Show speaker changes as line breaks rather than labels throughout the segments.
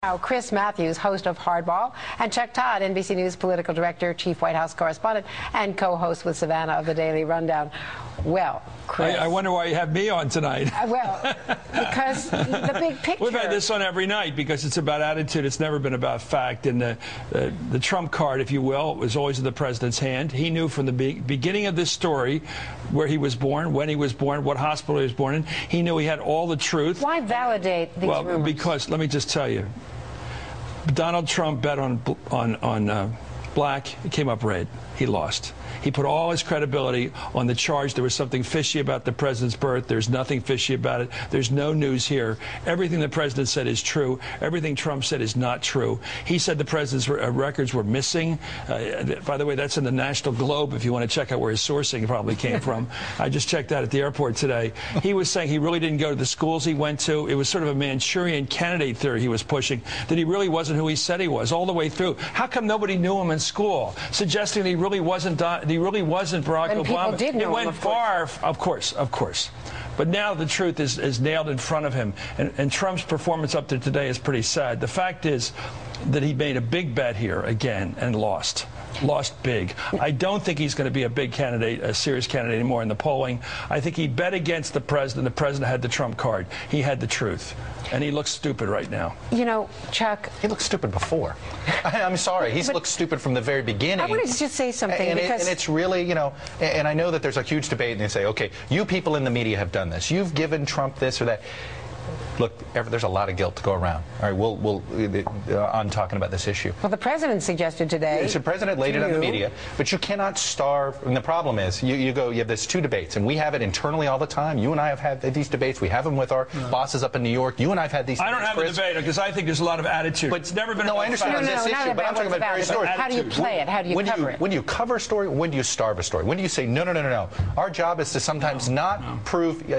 Now, Chris Matthews, host of Hardball, and Chuck Todd, NBC News political director, chief White House correspondent, and co-host with Savannah of the Daily Rundown. Well, Chris.
I wonder why you have me on tonight.
Well, because the big picture.
We've had this on every night because it's about attitude. It's never been about fact. And the trump card, if you will, was always in the president's hand. He knew from the beginning of this story where he was born, when he was born, what hospital he was born in. He knew he had all the truth.
Why validate these rumors? Well,
because, let me just tell you, Donald Trump bet on black. It came up red. He lost. He put all his credibility on the charge there was something fishy about the president's birth. There's nothing fishy about it. There's no news here. Everything the president said is true. Everything Trump said is not true. He said the president's records were missing. By the way, that's in the National Globe if you want to check out where his sourcing probably came from. I just checked that at the airport today. He was saying he really didn't go to the schools he went to. It was sort of a Manchurian candidate theory he was pushing, that he really wasn't who he said he was all the way through. How come nobody knew him in school? Suggesting that he really wasn't Barack Obama.
People did know
it went
him,
far, of course. But now the truth is nailed in front of him. And Trump's performance up to today is pretty sad. The fact is that he made a big bet here again and lost. Lost big. I don't think he's going to be a big candidate, a serious candidate anymore in the polling. I think he bet against the president. The president had the trump card. He had the truth. And he looks stupid right now.
You know, Chuck.
He looked stupid before. I'm sorry. He's looked stupid from the very beginning. I
wanted to just say something.
And it's really, you know, and I know that there's a huge debate and they say, okay, you people in the media have done this. You've given Trump this or that. Look, there's a lot of guilt to go around. All right, we'll on talking about this issue.
Well, the president suggested today.
The president laid it on the media, but you cannot starve. And the problem is, you have this two debates, and we have it internally all the time. You and I have had these debates. We have them with our bosses up in New York. You and I have had these.
I don't have a debate because I think there's a lot of attitude. But it's never been.
No, I understand on this issue, but I'm talking about various stories.
How do you play it? How do you cover it?
When do you cover a story? When do you starve a story? When do you say no? Our job is to sometimes not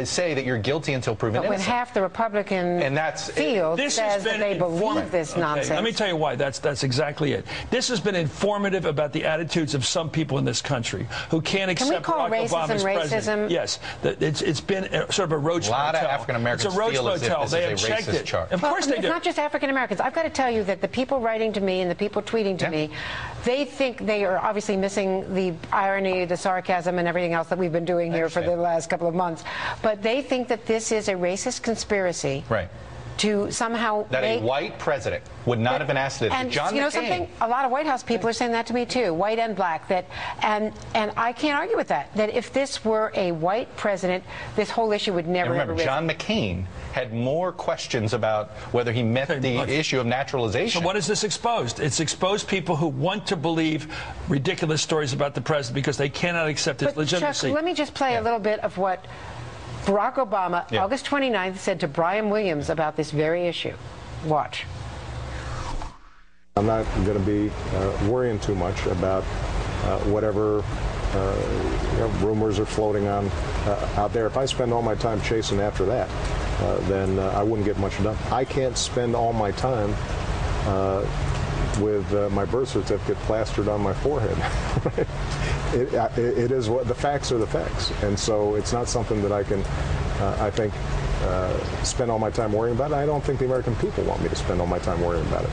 say that you're guilty until proven innocent.
But when half the Republican field says that they believe this nonsense.
Let me tell you why. That's exactly it. This has been informative about the attitudes of some people in this country who can't accept Barack Obama's president. Yes, it's been sort of a roach motel.
A lot of African Americans
it's a roach
feel
motel.
As if this is a racist charge.
Of course they do.
It's not just African Americans. I've got to tell you that the people writing to me and the people tweeting to me, they think they are obviously missing the irony, the sarcasm, and everything else that we've been doing here for the last couple of months. But they think that this is a racist conspiracy.
Right.
To somehow
that a white president would not have been asked to do.
And
John
you know
McCain.
something? A lot of White House people are saying that to me too, white and black. And I can't argue with that. That if this were a white president, this whole issue would never.
And remember, John McCain had more questions about whether he met the issue of naturalization.
So what is this exposed? It's exposed people who want to believe ridiculous stories about the president because they cannot accept his legitimacy.
Chuck, let me just play a little bit of what Barack Obama, August 29th, said to Brian Williams about this very issue. Watch.
I'm not going to be worrying too much about whatever rumors are floating on out there. If I spend all my time chasing after that, then I wouldn't get much done. I can't spend all my time with my birth certificate plastered on my forehead. It is what the facts are, the facts, and so it's not something that I can, I think, spend all my time worrying about. I don't think the American people want me to spend all my time worrying about it.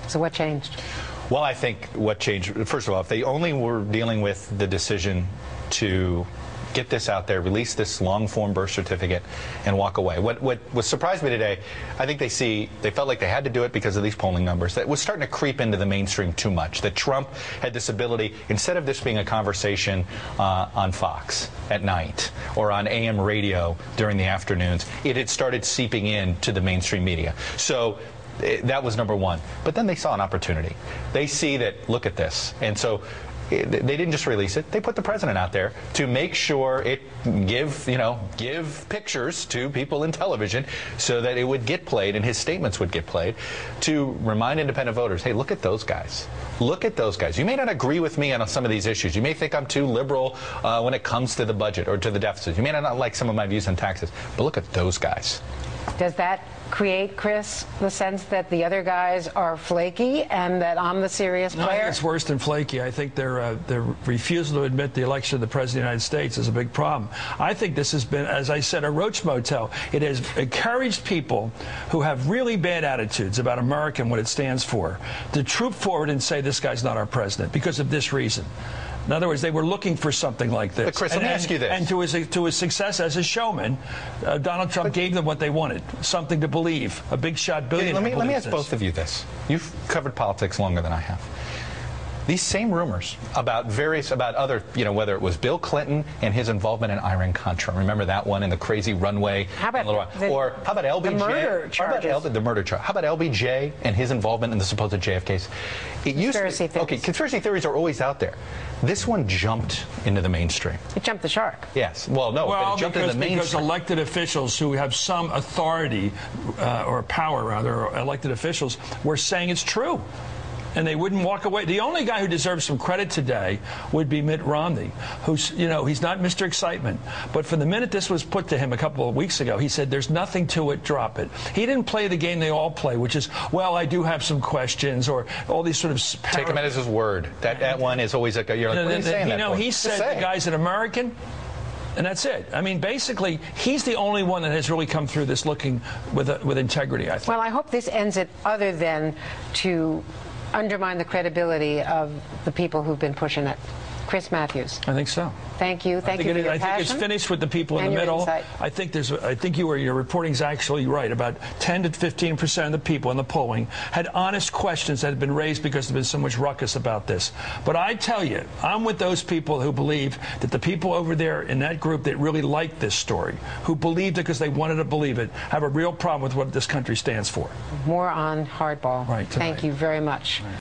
So what changed?
Well, I think what changed, first of all, if they only were dealing with the decision to get this out there, release this long-form birth certificate, and walk away. What surprised me today, I think they felt like they had to do it because of these polling numbers. That was starting to creep into the mainstream too much. That Trump had this ability, instead of this being a conversation on Fox at night or on AM radio during the afternoons, it had started seeping into the mainstream media. So that was number one. But then they saw an opportunity. They see that, look at this. And so they didn't just release it. They put the president out there to make sure it give pictures to people in television so that it would get played and his statements would get played to remind independent voters, hey, look at those guys. Look at those guys. You may not agree with me on some of these issues. You may think I'm too liberal when it comes to the budget or to the deficit. You may not like some of my views on taxes. But look at those guys.
Does that create, Chris, the sense that the other guys are flaky and that I'm the serious player?
No, I think it's worse than flaky. I think their refusal to admit the election of the President of the United States is a big problem. I think this has been, as I said, a roach motel. It has encouraged people who have really bad attitudes about America and what it stands for to troop forward and say this guy's not our president because of this reason. In other words, they were looking for something like this.
But Chris, let me ask you this.
And to his success as a showman, Donald Trump gave them what they wanted, something to believe, a big shot billionaire.
Let me ask both of you this. You've covered politics longer than I have. These same rumors about other, whether it was Bill Clinton and his involvement in Iran-Contra. Remember that one in the crazy runway?
How about
how about LBJ?
The murder charges.
The murder charge. How about LBJ and his involvement in the supposed JFK case?
Conspiracy theories.
Okay, conspiracy theories are always out there. This one jumped into the mainstream.
It jumped the shark.
Yes. Well, no, but it jumped into the mainstream.
Because elected officials who have some authority or power, rather, or elected officials, were saying it's true. And they wouldn't walk away. The only guy who deserves some credit today would be Mitt Romney, who's, he's not Mr. Excitement. But from the minute this was put to him a couple of weeks ago, he said, there's nothing to it, drop it. He didn't play the game they all play, which is, well, I do have some questions, or all these sort of...
Take him at his word. That one is always like, you're like, what are you saying
he said the guy's an American. And that's it. I mean, basically, he's the only one that has really come through this looking with integrity, I think.
Well, I hope this ends it other than to undermine the credibility of the people who've been pushing it. Chris Matthews.
I think so.
Thank you. Thank you for your
passion. I think it's finished with the people in the middle.
Insight.
I think your reporting's actually right. About 10 to 15% of the people in the polling had honest questions that had been raised because there's been so much ruckus about this. But I tell you, I'm with those people who believe that the people over there in that group that really like this story, who believed it because they wanted to believe it, have a real problem with what this country stands for.
More on Hardball.
Right.
Thank you very much. Right.